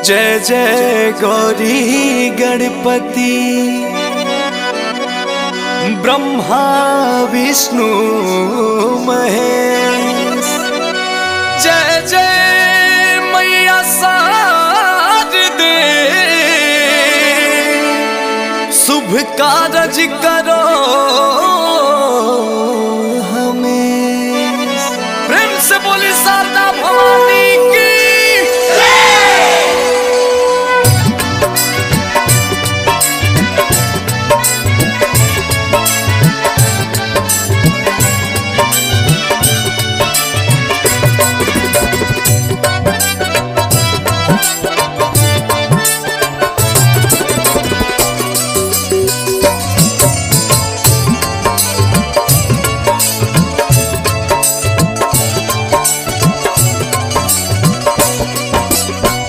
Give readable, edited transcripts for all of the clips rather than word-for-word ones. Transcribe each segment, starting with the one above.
जय जय गौरी गणपति ब्रह्मा विष्णु महेश। जय जय मैया शारदे शुभ कारज करो हमें। प्रेम से बोली शारदा भवानी की।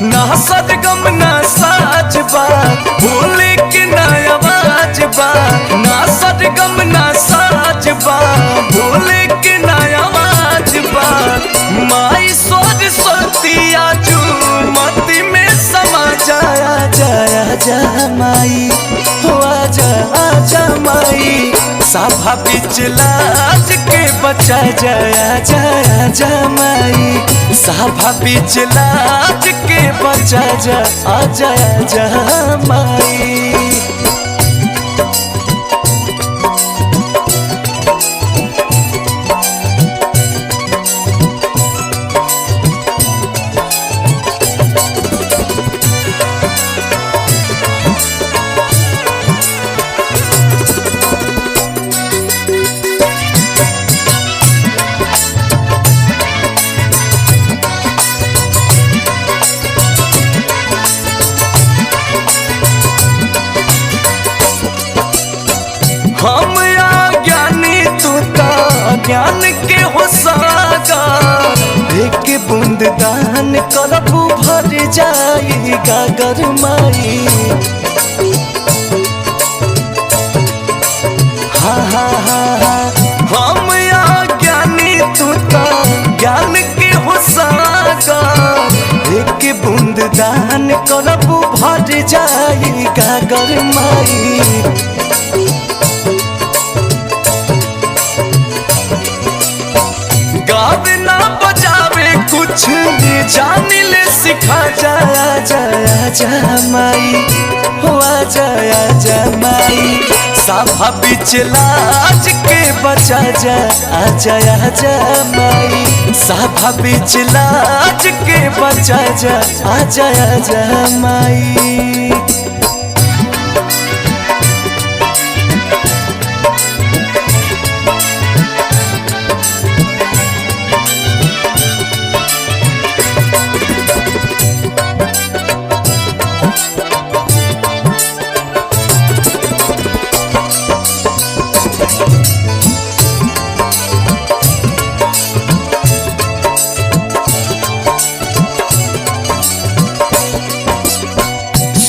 ना सदगम ना साज बा भोले के ना आवाज बा। ना सदगम ना साज बा भोले के ना आवाज बा। माई सरस्वती आजू मती में समा जाया जाया जा माई हो आजा आजा माई। सभा बीच लाज के बचा जाया जाया जा माई। सभा बीच लाज के बचा जा आजा आजा माई। हम ज्ञानी तू ता ज्ञान के हो सागर। एक बूंद दान करबू भर जाई गागर माई। हा हा हा हा हम ज्ञानी तू ता ज्ञान के हो सागर। एक बूंद दान करबू भर जाई गागर माई। गावे ना बजावे कुछ जान ले सिखा जाया जाया जा माई हो जाया जा माई। सभा बीच लाज के बचा जा आ जाया जा माई। सभा बीच लाज के बचा जा आ जाया जा माई।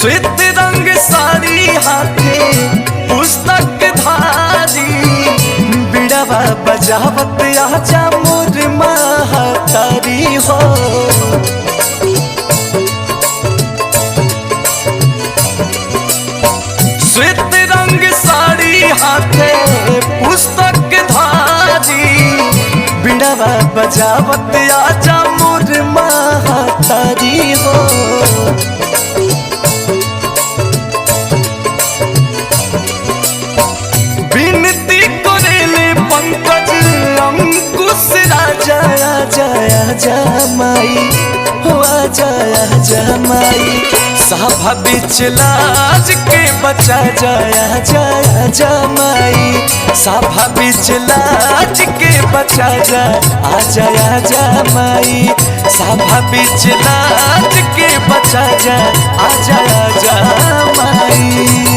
श्वेत रंग साड़ी हाथे पुस्तक धारी। बिड़वा बजावत आजा मोर महतारी हो। श्वेत रंग साड़ी हाथे पुस्तक धारी। बिड़वा बजावत आजा मोर महतारी हो। विनती करेले पंकज अंकुश राजा जाया जा माई हो जाया जा माई। सभा बीच लाज के बचा जाया जाया जा माई। सभा बीच लाज के बचा जा आ जाया जा माई। सभा बीच लाज के बचा जा आ जाया जा माई।